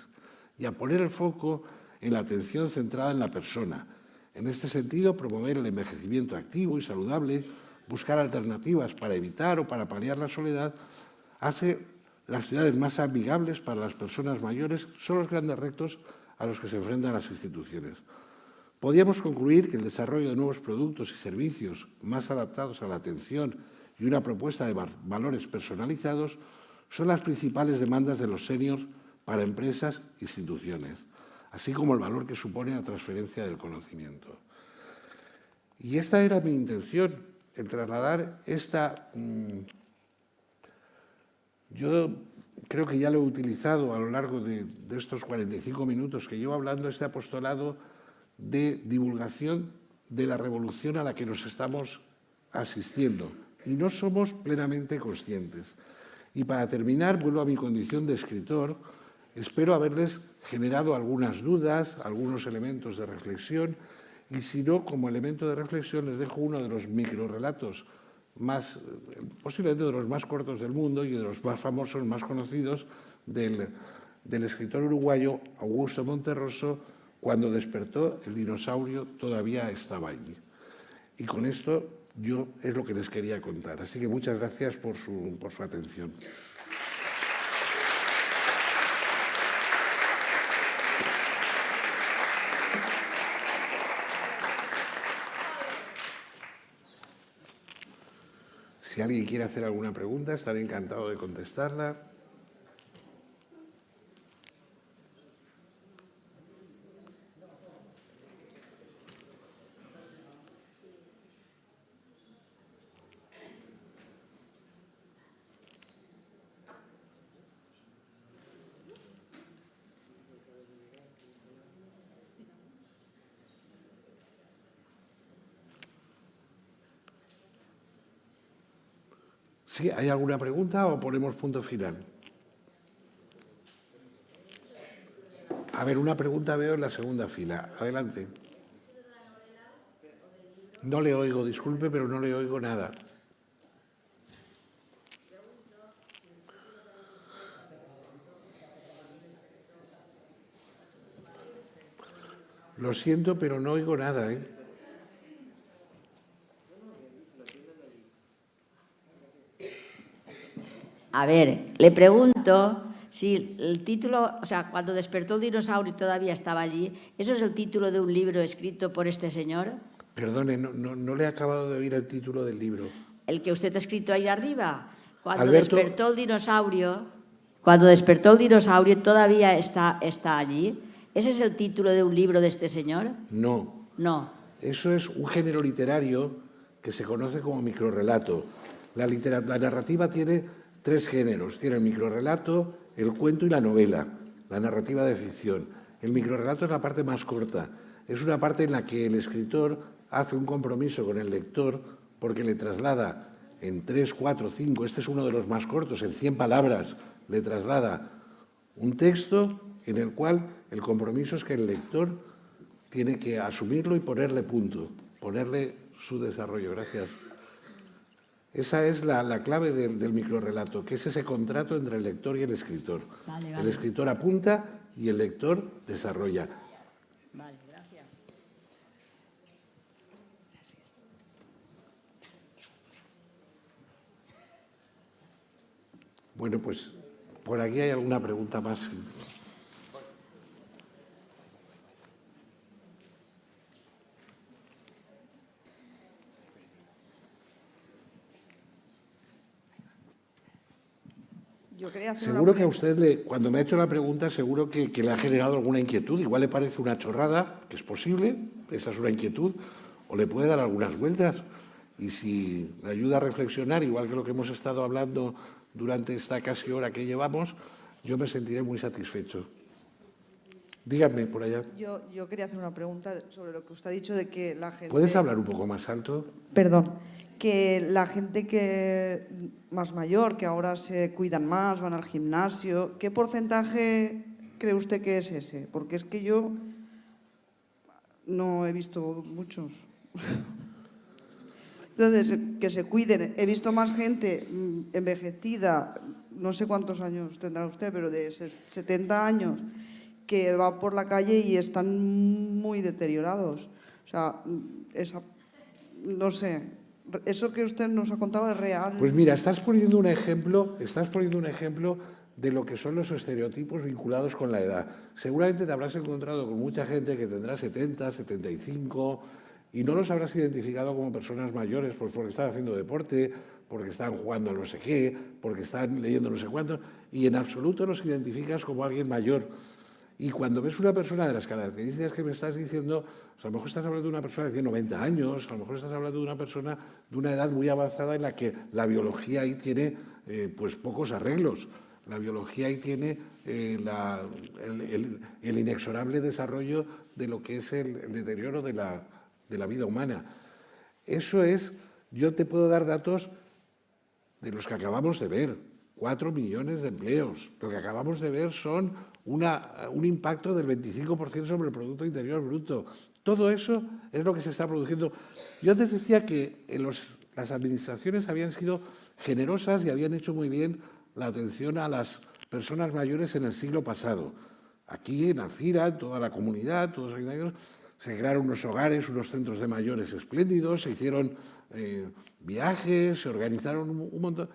y a poner el foco en la atención centrada en la persona. En este sentido, promover el envejecimiento activo y saludable, buscar alternativas para evitar o para paliar la soledad, hace las ciudades más amigables para las personas mayores, son los grandes retos a los que se enfrentan las instituciones. Podríamos concluir que el desarrollo de nuevos productos y servicios más adaptados a la atención y una propuesta de valores personalizados son las principales demandas de los seniors para empresas e instituciones, así como el valor que supone la transferencia del conocimiento. Y esta era mi intención, el trasladar esta... Yo creo que ya lo he utilizado a lo largo de estos 45 minutos que llevo hablando, este apostolado de divulgación de la revolución a la que nos estamos asistiendo y no somos plenamente conscientes. Y para terminar, vuelvo a mi condición de escritor, espero haberles generado algunas dudas, algunos elementos de reflexión y si no, como elemento de reflexión les dejo uno de los microrelatos posiblemente de los más cortos del mundo y de los más famosos, más conocidos, del escritor uruguayo Augusto Monterroso. Cuando despertó, el dinosaurio todavía estaba allí. Y con esto yo es lo que les quería contar. Así que muchas gracias por su atención. Si alguien quiere hacer alguna pregunta, estaré encantado de contestarla. ¿Sí? ¿Hay alguna pregunta o ponemos punto final? A ver, una pregunta veo en la segunda fila. Adelante. No le oigo, disculpe, pero no le oigo nada. Lo siento, pero no oigo nada, ¿eh? A ver, le pregunto si el título, o sea, cuando despertó el dinosaurio y todavía estaba allí, ¿eso es el título de un libro escrito por este señor? Perdone, no le he acabado de oír el título del libro. El que usted ha escrito ahí arriba. Cuando Alberto... despertó el dinosaurio todavía está allí. ¿Ese es el título de un libro de este señor? No. No. Eso es un género literario que se conoce como microrrelato. La narrativa tiene 3 géneros. Tiene el microrrelato, el cuento y la novela, la narrativa de ficción. El microrrelato es la parte más corta. Es una parte en la que el escritor hace un compromiso con el lector porque le traslada en 3, 4, 5, este es uno de los más cortos, en 100 palabras, le traslada un texto en el cual el compromiso es que el lector tiene que asumirlo y ponerle punto, ponerle su desarrollo. Gracias. Esa es la clave del microrrelato, que es ese contrato entre el lector y el escritor. Vale. El escritor apunta y el lector desarrolla. Vale, gracias. Bueno, pues por aquí hay alguna pregunta más. Yo quería hacer Seguro una que a pregunta. usted, cuando me ha hecho la pregunta, seguro que le ha generado alguna inquietud. Igual le parece una chorrada, que es posible, esa es una inquietud, o le puede dar algunas vueltas. Y si le ayuda a reflexionar, igual que lo que hemos estado hablando durante esta casi hora que llevamos, yo me sentiré muy satisfecho. Díganme por allá. Yo quería hacer una pregunta sobre lo que usted ha dicho de que la gente... ¿Puedes hablar un poco más alto? Perdón. Que la gente que más mayor, que ahora se cuidan más, van al gimnasio, ¿qué porcentaje cree usted que es ese? Porque es que yo no he visto muchos. Entonces, que se cuiden. He visto más gente envejecida, no sé cuántos años tendrá usted, pero de 70 años, que va por la calle y están muy deteriorados. O sea, no sé, eso que usted nos ha contado es real. Pues mira, estás poniendo un ejemplo de lo que son los estereotipos vinculados con la edad. Seguramente te habrás encontrado con mucha gente que tendrá 70, 75 y no los habrás identificado como personas mayores pues porque están haciendo deporte, porque están jugando a no sé qué, porque están leyendo no sé cuánto, y en absoluto los identificas como alguien mayor. Y cuando ves una persona de las características que me estás diciendo, a lo mejor estás hablando de una persona que tiene 90 años, a lo mejor estás hablando de una persona de una edad muy avanzada en la que la biología ahí tiene pues pocos arreglos. La biología ahí tiene el inexorable desarrollo de lo que es el deterioro de la vida humana. Eso es, yo te puedo dar datos de los que acabamos de ver, 4 millones de empleos. Lo que acabamos de ver son un impacto del 25% sobre el Producto Interior Bruto. Todo eso es lo que se está produciendo. Yo antes decía que las administraciones habían sido generosas y habían hecho muy bien la atención a las personas mayores en el siglo pasado. Aquí en Alcira, en toda la comunidad, todos los ayuntamientos, se crearon unos hogares, unos centros de mayores espléndidos, se hicieron viajes, se organizaron un montón.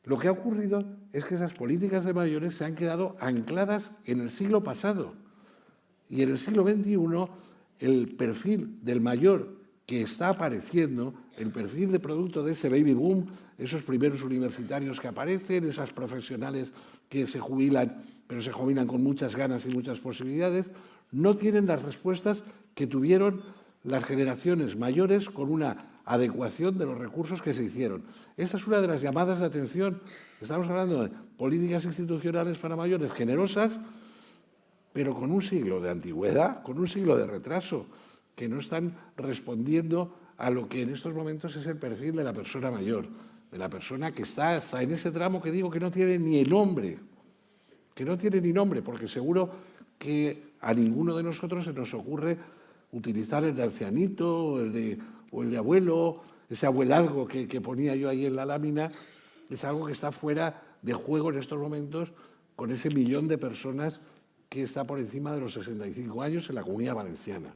Lo que ha ocurrido es que esas políticas de mayores se han quedado ancladas en el siglo pasado. Y en el siglo XXI, el perfil del mayor que está apareciendo, el perfil de producto de ese baby boom, esos primeros universitarios que aparecen, esas profesionales que se jubilan, pero se jubilan con muchas ganas y muchas posibilidades, no tienen las respuestas que tuvieron las generaciones mayores con una adecuación de los recursos que se hicieron. Esa es una de las llamadas de atención. Estamos hablando de políticas institucionales para mayores generosas, pero con un siglo de antigüedad, con un siglo de retraso, que no están respondiendo a lo que en estos momentos es el perfil de la persona mayor, de la persona que está hasta en ese tramo que digo que no tiene ni nombre, porque seguro que a ninguno de nosotros se nos ocurre utilizar el de ancianito o el de abuelo, ese abuelazgo que ponía yo ahí en la lámina, es algo que está fuera de juego en estos momentos con ese millón de personas que está por encima de los 65 años en la Comunidad Valenciana.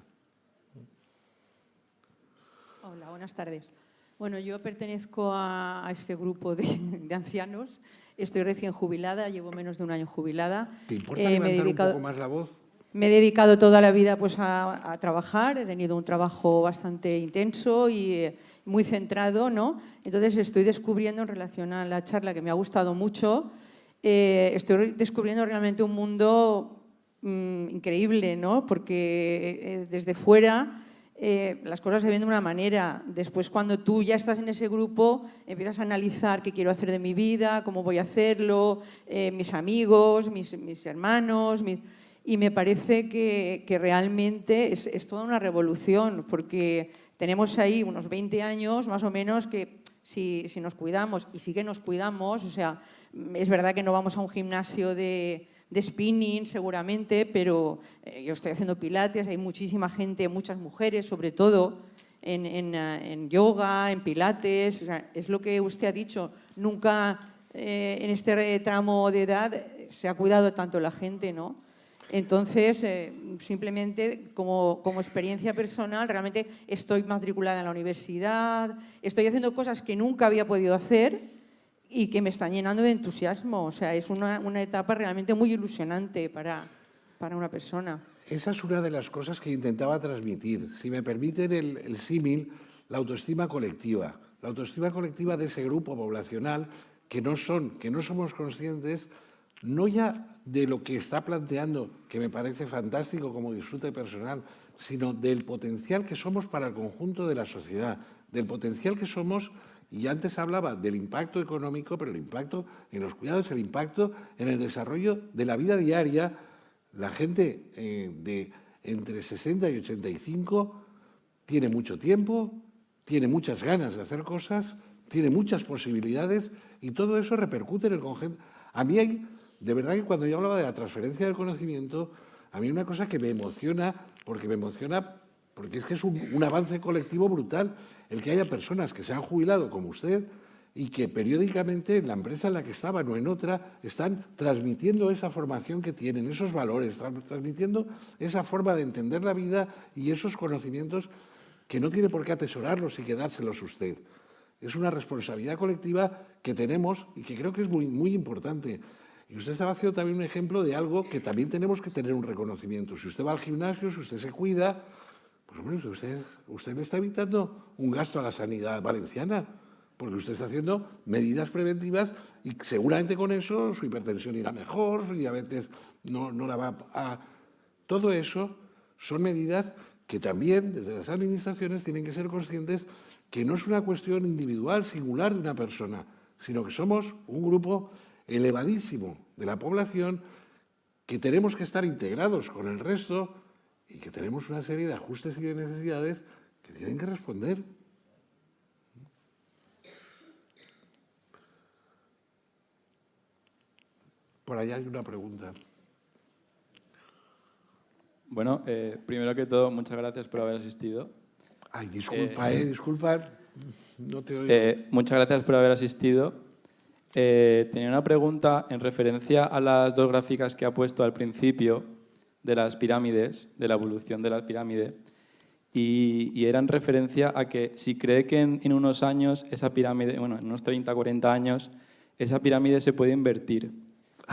Hola, buenas tardes. Bueno, yo pertenezco a este grupo de ancianos. Estoy recién jubilada, llevo menos de un año jubilada. ¿Te importa levantar un poco más la voz? Me he dedicado toda la vida pues, a trabajar, he tenido un trabajo bastante intenso y muy centrado, ¿no? Entonces estoy descubriendo en relación a la charla que me ha gustado mucho, estoy descubriendo realmente un mundo increíble, ¿no? Porque desde fuera las cosas se ven de una manera. Después, cuando tú ya estás en ese grupo, empiezas a analizar qué quiero hacer de mi vida, cómo voy a hacerlo, mis amigos, mis hermanos, y me parece que realmente es toda una revolución, porque tenemos ahí unos 20 años más o menos que si nos cuidamos y sí que nos cuidamos, o sea, es verdad que no vamos a un gimnasio de spinning seguramente, pero yo estoy haciendo pilates, hay muchísima gente, muchas mujeres sobre todo, en yoga, en pilates, o sea, es lo que usted ha dicho, nunca en este tramo de edad se ha cuidado tanto la gente, ¿no? Entonces, simplemente como experiencia personal, realmente estoy matriculada en la universidad, estoy haciendo cosas que nunca había podido hacer y que me están llenando de entusiasmo. O sea, es una etapa realmente muy ilusionante para una persona. Esa es una de las cosas que intentaba transmitir. Si me permiten el símil, la autoestima colectiva. La autoestima colectiva de ese grupo poblacional que no somos conscientes, no ya de lo que está planteando, que me parece fantástico como disfrute personal, sino del potencial que somos para el conjunto de la sociedad, del potencial que somos, y antes hablaba del impacto económico, pero el impacto en los cuidados, el impacto en el desarrollo de la vida diaria. La gente de entre 60 y 85 tiene mucho tiempo, tiene muchas ganas de hacer cosas, tiene muchas posibilidades y todo eso repercute en el conjunto. A mí hay, de verdad que cuando yo hablaba de la transferencia del conocimiento, a mí hay una cosa que me emociona, porque es que es un avance colectivo brutal el que haya personas que se han jubilado como usted y que periódicamente en la empresa en la que estaban o en otra están transmitiendo esa formación que tienen, esos valores, transmitiendo esa forma de entender la vida y esos conocimientos que no tiene por qué atesorarlos y quedárselos usted. Es una responsabilidad colectiva que tenemos y que creo que es muy, muy importante. Y usted estaba haciendo también un ejemplo de algo que también tenemos que tener un reconocimiento. Si usted va al gimnasio, si usted se cuida, pues hombre, usted le está evitando un gasto a la sanidad valenciana, porque usted está haciendo medidas preventivas y seguramente con eso su hipertensión irá mejor, su diabetes no la va a... Todo eso son medidas que también desde las administraciones tienen que ser conscientes que no es una cuestión individual, singular de una persona, sino que somos un grupo elevadísimo de la población que tenemos que estar integrados con el resto y que tenemos una serie de ajustes y de necesidades que tienen que responder. Por allá hay una pregunta. Bueno, primero que todo, muchas gracias por haber asistido. Ay, disculpa, no te oigo. Muchas gracias por haber asistido. Tenía una pregunta en referencia a las dos gráficas que ha puesto al principio de las pirámides, de la evolución de la pirámide, y era en referencia a que si cree que en unos años esa pirámide, bueno, en unos 30, 40 años, esa pirámide se puede invertir.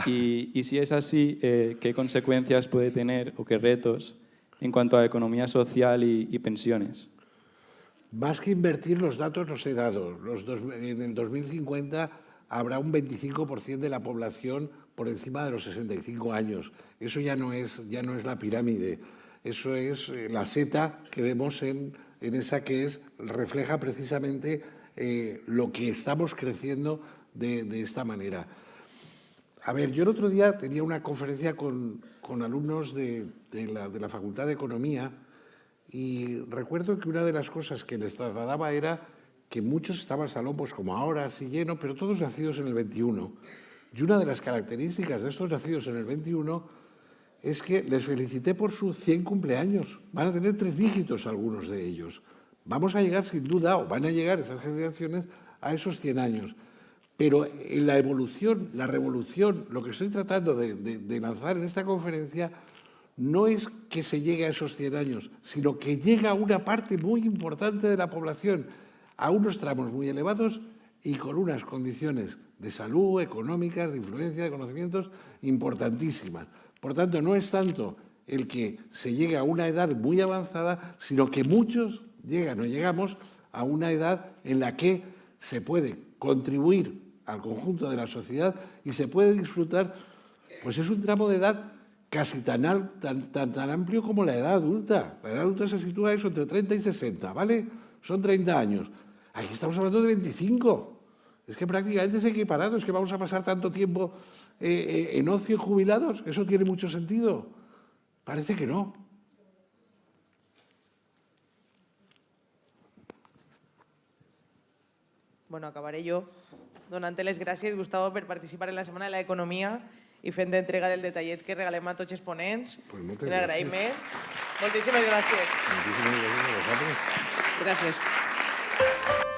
Y si es así, ¿qué consecuencias puede tener o qué retos en cuanto a economía social y pensiones? Más que invertir, los datos los he dado. En el 2050 habrá un 25% de la población por encima de los 65 años. Eso ya no es la pirámide. Eso es la seta que vemos en esa que refleja precisamente lo que estamos creciendo de esta manera. A ver, yo el otro día tenía una conferencia con alumnos de la Facultad de Economía y recuerdo que una de las cosas que les trasladaba era que muchos estaban al salón, pues como ahora, así lleno, pero todos nacidos en el 21. Y una de las características de estos nacidos en el 21 es que les felicité por sus 100 cumpleaños. Van a tener 3 dígitos algunos de ellos. Vamos a llegar sin duda, o van a llegar esas generaciones, a esos 100 años. Pero en la evolución, la revolución, lo que estoy tratando de lanzar en esta conferencia no es que se llegue a esos 100 años, sino que llega a una parte muy importante de la población, a unos tramos muy elevados y con unas condiciones de salud, económicas, de influencia, de conocimientos importantísimas. Por tanto, no es tanto el que se llegue a una edad muy avanzada, sino que muchos llegan o llegamos a una edad en la que se puede contribuir al conjunto de la sociedad y se puede disfrutar, pues es un tramo de edad casi tan amplio como la edad adulta. La edad adulta se sitúa eso entre 30 y 60, ¿vale? Son 30 años. Aquí estamos hablando de 25. Es que prácticamente es equiparado. Es que vamos a pasar tanto tiempo en ocio y jubilados. ¿Eso tiene mucho sentido? Parece que no. Bueno, acabaré jo. Donant-te les gràcies, Gustavo, per participar en la Setmana de l'Economia i fent entrega del detallet que regalem a tots els ponents. Pues moltes Un agraïment. Moltíssimes gràcies. Moltíssimes gràcies a vosaltres. Gràcies.